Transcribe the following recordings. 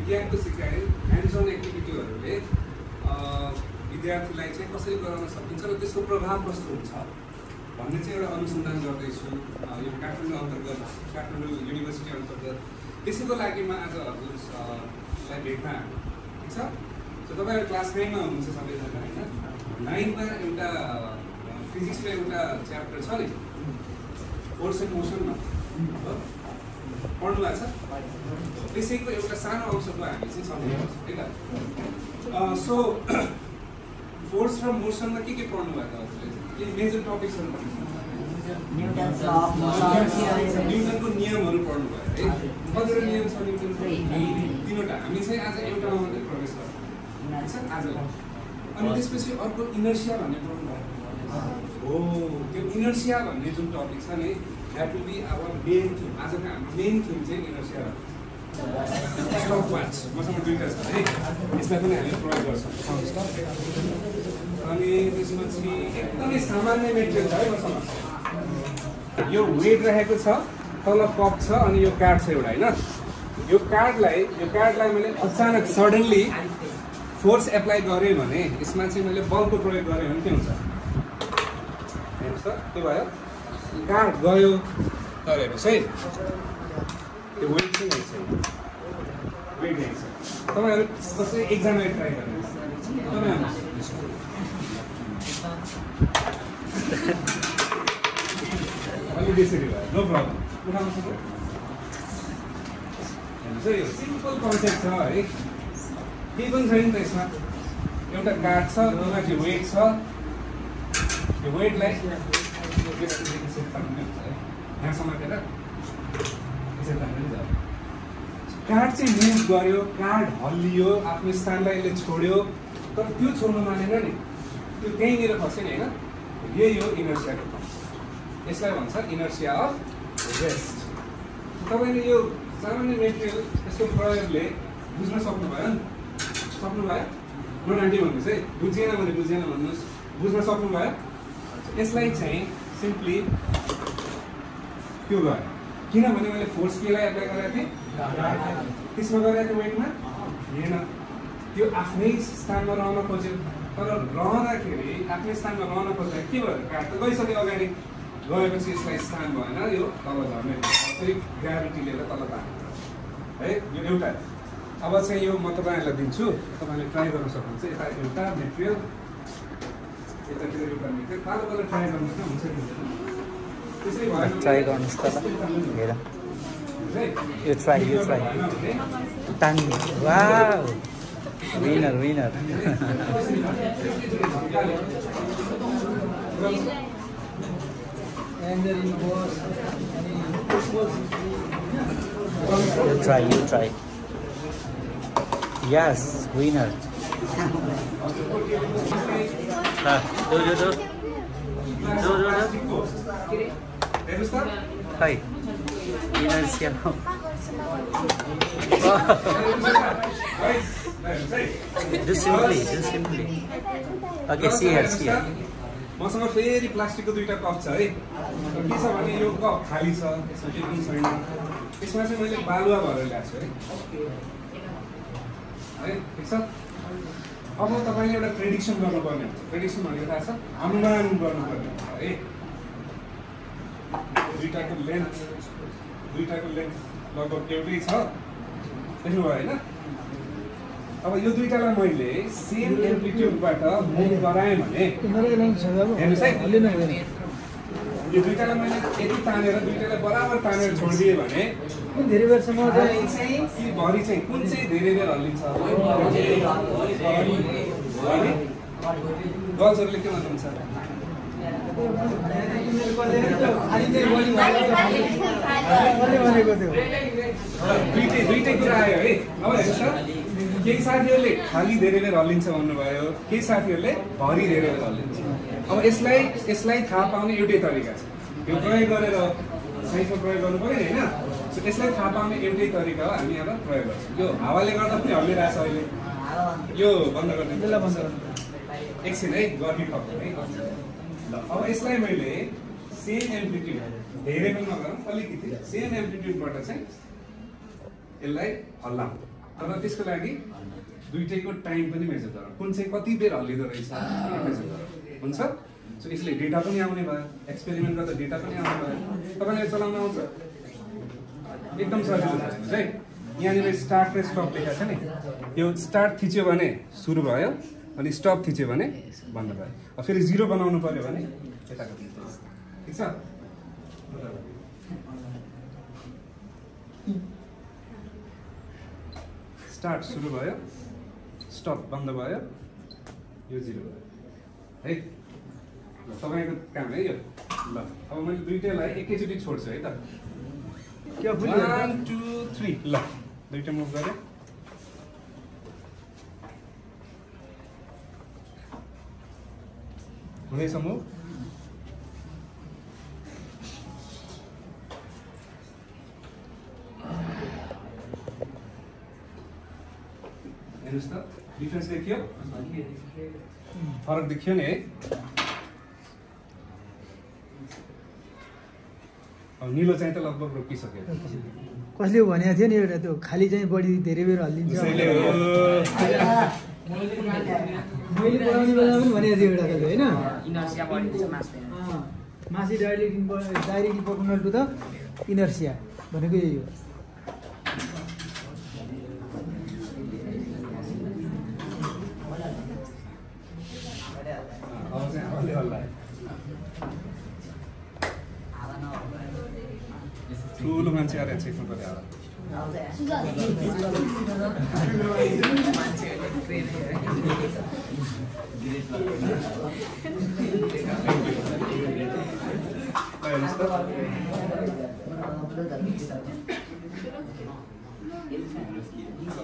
विज्ञानको सिकाइ hands on एक्टिभिटीहरूले विद्यार्थीलाई चाहिँ कसरी गराउन सकिन्छ र त्यसको प्रभाव कस्तो हुन्छ भन्ने चाहिँ एउटा अनुसन्धान गर्दैछु यो काठमाडौँ अन्तर्गत काठमाडौँ युनिभर्सिटी अन्तर्गत। त्यसैको लागि म आज हजुरलाई भेट्न आएको। ठिक छ? सो तपाईँहरू क्लास 9 मा हुनुहुन्छ सबैजना होइन? 9 मा एउटा फिजिक्सको एउटा च्याप्टर छ नि फोर्स एन्ड मोसनमा पढ्नु भएको छ। त्यसैको एउटा सानो अंशको हामी चाहिँ सम्झिनुपर्छ है त। सो फोर्स र मोसनमा के पढ्नु भएको हजुरले? के मेजर टपिक्सहरू न्युटनको नियमहरू पढ्नु भयो है? कतिवटा नियम छ न्युटनको? 3वटा। हामी चाहिँ आज एउटामा मात्रै प्रवेश गर्छौँ आज। अनि त्यसपछि अर्को इनर्सिया भन्ने पढ्नु भयो हो। त्यो इनर्सिया भन्ने जुन टपिक छ नि that will be our main theme. आजको हाम्रो मेन थिम चाहिँ इनर्सिया मसँग 2टा छ है, यसलाई पनि हामीले प्रयोग गर्छौँ। अनि त्यसपछि एकदमै सामान्य मेटेरियल छ है मसँग। यो वेट रहेको छ, तल कप छ अनि यो कार्ड छ एउटा होइन। यो कार्डलाई मैले अचानक सडनली फोर्स एप्लाई गरेँ भने यसमा चाहिँ मैले बलको प्रयोग गरेँ भने के हुन्छ? हेर्नुहोस् त, के भयो? कार्ड गयो तर हेर्नुहोस् है त्यो वेट चाहिँ यही छ, वेट यही छ। तपाईँहरू कसै एक्जाममा ट्राई गर्नुहोस्। अलि त्यसरी भयो, नो प्रब्लम, उठाउन सक्यो। हेर्नुहोस् है, यो सिम्पल कन्सेप्ट छ है, केही पनि छैन त यसमा। एउटा कार्ड छ, माथि वेट छ, यो वेटलाई यहाँ समातेर कार्ड चाहिँ मुभ गर्यो, कार्ड हल्लियो, आफ्नो स्थानलाई यसले छोड्यो, तर त्यो छोड्नु मानेन नि, त्यो त्यहीँनिर खस्यो नि होइन। यही हो इनर्सियाको कन्सेप्ट। यसलाई भन्छ इनर्सिया अफ रेस्ट। तपाईँले यो सामान्य मेटेरियल यसको प्रयोगले बुझ्न सक्नुभयो नि? सक्नुभयो? नडान्टी भन्नुहोस् है, बुझिएन भने बुझिएन भन्नुहोस्। बुझ्न सक्नुभयो? यसलाई चाहिँ सिम्पली त्यो गरे किनभने मैले फोर्स केलाई एप्लाई गरेको थिएँ? त्यसमा गरेको वेटमा हेर्न त्यो आफ्नै स्थानमा रहन खोज्यो, तर रहँदाखेरि आफ्नै स्थानमा रहन खोज्दा के भयो? कार्ड त गइसक्यो अगाडि, गएपछि यसलाई स्थान भएन, यो तल झर्ने फेरि ग्राभिटी लिएर तल तान्नु है। यो एउटा। अब चाहिँ यो म तपाईँहरूलाई दिन्छु, तपाईँले ट्राई गर्न सक्नुहुन्छ। यता एउटा मेटेरियल, यतातिर एउटा मेटेरियल, ताल ट्राई गर्नुहोस् न, हुन्छ कि त्यसरी भयो। ट्राई गर्नुहोस् त हेर, यो ट्राई टान्नु। Wow, winner winner. You try. Yes, winner. Do. Hi. Inertia. Do simply. Okay, see here. मसँग फेरि प्लास्टिकको 2टा कप छ है। के छ भने यो कप खाली छ, यसमा केही पनि छैन। यसमा चाहिँ मैले बालुवा भरेर ल्याएको छु है, ठिक छ? अब तपाईँले एउटा प्रेडिक्सन गर्नुपर्ने हुन्छ। प्रेडिक्सन भनेको थाहा छ? अनुमान गर्नुपर्ने हुन्छ है। दुईटाको लेन्थ लगभग एउटै छ, देख्नुभयो होइन? अब यो 2टालाई मैले सेम एम्प्लिट्युडबाट मुभ गराएँ भने हेर्नुहोस् है, यो 2टालाई मैले यति तानेर 2टालाई बराबर तानेर छोडिदिएँ भने धेरै बेरसम्म चाहिँ भरि चाहिँ कुन चाहिँ धेरै बेर हल्लिन्छ? गर्ल्सहरूले के भन्नुहुन्छ? दुईटै कुरा आयो है। अब हेर्नुहोस् त, केही साथीहरूले खाली धेरै बेर हल्लिन्छ भन्नुभयो, केही साथीहरूले भरि धेरै बेर हल्लिन्छ। अब यसलाई थाहा पाउने एउटै तरिका छ, यो प्रयोग गरेर साइन्समा प्रयोग गर्नु पऱ्यो होइन। सो यसलाई थाहा पाउने एउटै तरिका हो, हामी अब प्रयोग गर्छौँ। यो हावाले गर्दा पनि हल्लिरहेछ अहिले, यो बन्द गर्ने एकछिन है, गर्मी खप्छ है। ल अब यसलाई मैले सेम एम्प्लिट्युड, धेरै पनि नगरौँ, अलिकति सेम एम्प्लिट्युडबाट चाहिँ यसलाई हल्लाउँ। तर त्यसको लागि दुईटैको टाइम पनि मेजर गर, कुन चाहिँ कति बेर हल्लिँदो रहेछ मेजर गर, हुन्छ। सो यसले डेटा पनि आउने भयो, एक्सपेरिमेन्ट गर्दा डेटा पनि आउने भयो। तपाईँलाई चलाउन आउँछ? एकदम सजिलो छ है। यहाँनिर स्टार्ट र स्टप लेखा छ नि, यो स्टार्ट थिच्यो भने सुरु भयो अनि स्टप थिच्यो भने बन्द भयो। अब फेरि 0 बनाउनु पर्यो भने यताको ठिक छ। स्टार्ट सुरु भयो, स्टप बन्द भयो, यो 0 भयो है। ल तपाईँको काम है यो। ल अब मैले दुईटैलाई एकैचोटि छोड्छु है त। 1 2 3 ल दुईटा मुभ गरेँ। हुँदैछ मुभ। हेर्नुहोस् त डिफ्रेन्स देखियो, फरक देखियो नि है। अब निलो चाहिँ त लगभग रोकिसक्यो। कसले भनेको थियो नि एउटा त्यो खाली चाहिँ बढी धेरै बेर हल्लिन्छ मैले पढाउने बेला पनि भनेको थियो एउटा कसले होइन मासी डाइरेक्टली पर्पनल टु द इनर्सिया भनेको यही हो। ठुलो मान्छे आएर चेक्नु पर्यो होला।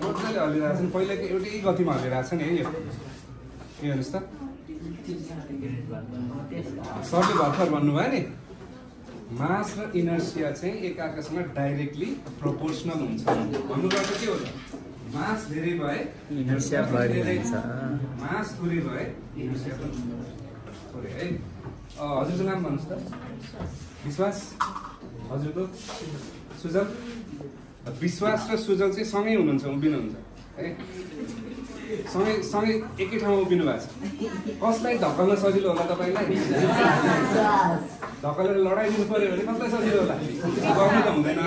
मजाले हल्लिरहेको छ नि, पहिलाको एउटै गतिमा हल्लिरहेको छ नि है यो। हेर्नुहोस् त सरले भर्खर भन्नुभयो नि, मास र इनर्सिया चाहिँ एकअर्कासँग डाइरेक्टली प्रोपोर्सनल हुन्छ भन्नुबाट के हो त? मास धेरै भए इनर्सिया बढी हुन्छ, मास थोरै भए इनर्सिया पनि थोरै है। हजुरको नाम भन्नुहोस् त? विश्वास। हजुरको? सुजल। विश्वास र सुजल चाहिँ सँगै हुनुहुन्छ, उभिनुहुन्छ है, सँगै एकै ठाउँमा उभिनु भएको छ। कसलाई धक्कल्न सजिलो होला तपाईँलाई? धक्कलेर लडाइदिनु पर्यो भने कसलाई सजिलो होला? गर्नु त हुँदैन।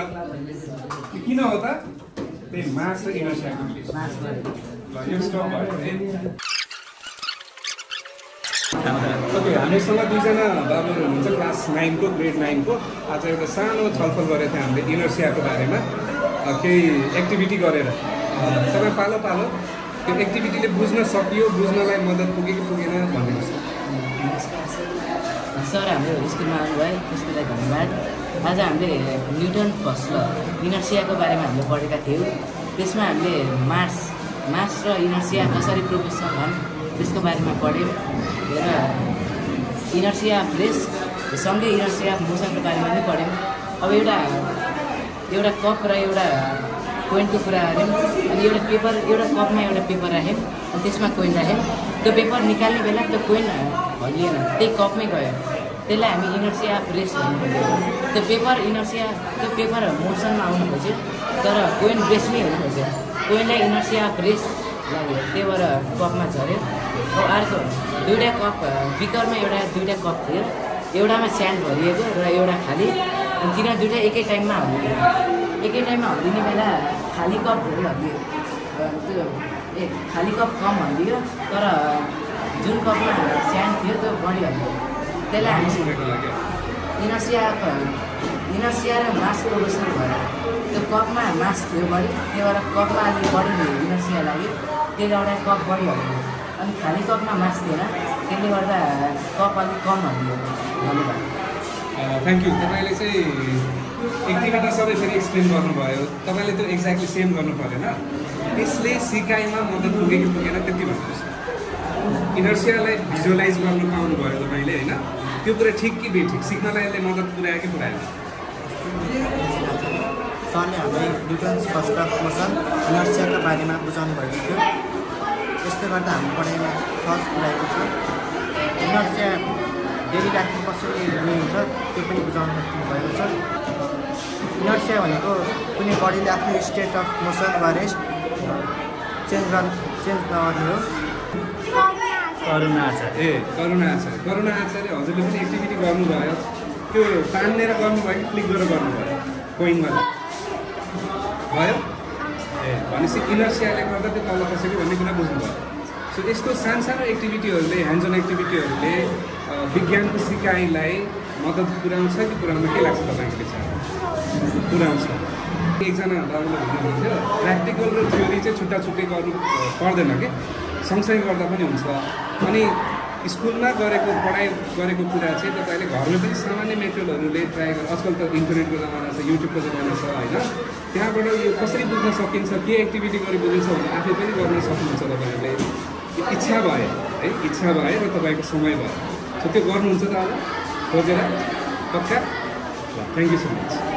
किन हो त? त्यही मास र इनर्सियाको रिलेसन। ल यो स्टप भयो है। ओके, हामीसँग दुईजना बाबुहरू हुनुहुन्छ क्लास 9 को, ग्रेड 9 को। आज एउटा सानो छलफल गरेको थियौँ हामीले इनर्सियाको बारेमा, केही एक्टिभिटी गरेर। सबै पालो पालो त्यो एक्टिभिटीले बुझ्न सकियो, बुझ्नलाई मद्दत पुग्यो कि पुगेन भन्नुहोस्। सर हाम्रो स्कुलमा आउनुभयो, त्यसको लागि धन्यवाद। आज हामीले न्युटन फर्स्ट ल इनर्सियाको बारेमा हामीले पढेका थियौँ। त्यसमा हामीले मास र इनर्सिया कसरी प्रोपोर्सनल भन् त्यसको बारेमा पढ्यौँ र इनर्सिया अफ रेस्ट सँगै इनर्सिया अफ मोसनको बारेमा पनि पढ्यौँ। अब एउटा कप र एउटा कोइनको कुरा गऱ्यौँ। अनि एउटा कपमा एउटा पेपर राख्यौँ अनि त्यसमा कोइन राख्यौँ। त्यो पेपर निकाल्ने बेला त्यो कोइन हल्लिएन, त्यही कपमै गयो। त्यसलाई हामी इनर्सिया अफ रेस्ट भन्नु खोज्यौँ। त्यो पेपर मोसनमा आउनु खोज्यो, तर कोइन रेस्टमै हुनु खोज्यो। कोइनलाई इनर्सिया अफ रेस्ट लाग्यो, त्यही भएर कपमा झऱ्यो। अब अर्को दुईवटा कप, बिकरमा दुईवटा कप थियो, एउटामा स्यान्ड भरिएको र एउटा खाली। अनि तिनीहरू दुइटा एकै टाइममा हल्लियो। एकै टाइममा हल्लिने बेला खाली कप धेरै हल्लियो, त्यो खाली कप कम हल्लियो, तर जुन कपमा स्यान्ड थियो त्यो बढी हल्लियो। त्यसलाई हामी इनर्सिया र मास प्रोपोर्सनल भयो। त्यो कपमा मास थियो बढी, त्यही भएर कपमा अलिक बढी इनर्सिया लाग्यो, त्यसले एउटा कप बढी हल्लियो। अनि खाली कपमा मास थिएन, त्यसले गर्दा कप अलिक कम हल्लियो। धन्यवाद। Thank you. तपाईँले चाहिँ एक्टिभिटी सबै फेरि एक्सप्लेन गर्नुभयो। तपाईँले त्यो एक्ज्याक्टली सेम गर्नु परेन, यसले सिकाइमा मद्दत पुग्यो कि पुगेन त्यति भन्नुहोस्। इनर्सियालाई भिजुअलाइज गर्नु पाउनुभयो तपाईँले होइन, त्यो कुरा ठिक कि बेठिक, सिक्नलाई यसले मद्दत पुऱ्यायो कि पुऱ्याएन? सरले हामीलाई न्युटन्स फर्स्ट अफ मोसन इनर्सियाको बारेमा बुझाउनु भएको थियो। यसले गर्दा हाम्रो पढाइमा सहज पुऱ्याएको छ। इनर्सिया डेली लाइफमा कसरी हुन्छ त्यो पनि बुझाउनु भएको छ। इनर्सिया भनेको कुनै बडीले आफ्नो स्टेट अफ मोसन वा रेस्ट चेन्ज नगर्ने हो। करुणा आचार्य ए करुणा आचार्य हजुरले पनि एक्टिभिटी गर्नुभयो त्यो तान्नेर गर्नुभयो कि क्लिक गरेर गर्नुभयो कोइनमा भयो ए भनेपछि इनर्सियाले गर्दा त्यो तल खसेको भन्ने कुरा बुझ्नुभयो। सो यस्तो सानो एक्टिभिटीहरूले ह्यान्ड अन एक्टिभिटीहरूले विज्ञानको सिकाइलाई मद्दत पुर्याउँछ कि पुर्याउन के लाग्छ तपाईँको विचार? पुर्याउँछ। एकजना बाबुले भन्नुहुन्थ्यो प्र्याक्टिकल र थ्योरी चाहिँ छुट्टै गर्नु पर्दैन कि सँगसँगै गर्दा पनि हुन्छ। अनि स्कुलमा पढाइ गरेको कुरा चाहिँ तपाईँले घरमा पनि सामान्य मेटेरियलहरूले ट्राई गरेर आजकल त इन्टरनेटको जमाना छ, युट्युबको जमाना छ होइन, त्यहाँबाट यो कसरी बुझ्न सकिन्छ, के एक्टिभिटी गरी बुझिन्छ भने आफै पनि गर्न सक्नुहुन्छ तपाईँहरूले। इच्छा भयो है, इच्छा भयो र तपाईँको समय भयो। सो त्यो गर्नुहुन्छ त अब खोजेर पक्का? ल थ्याङ्क यू सो मच।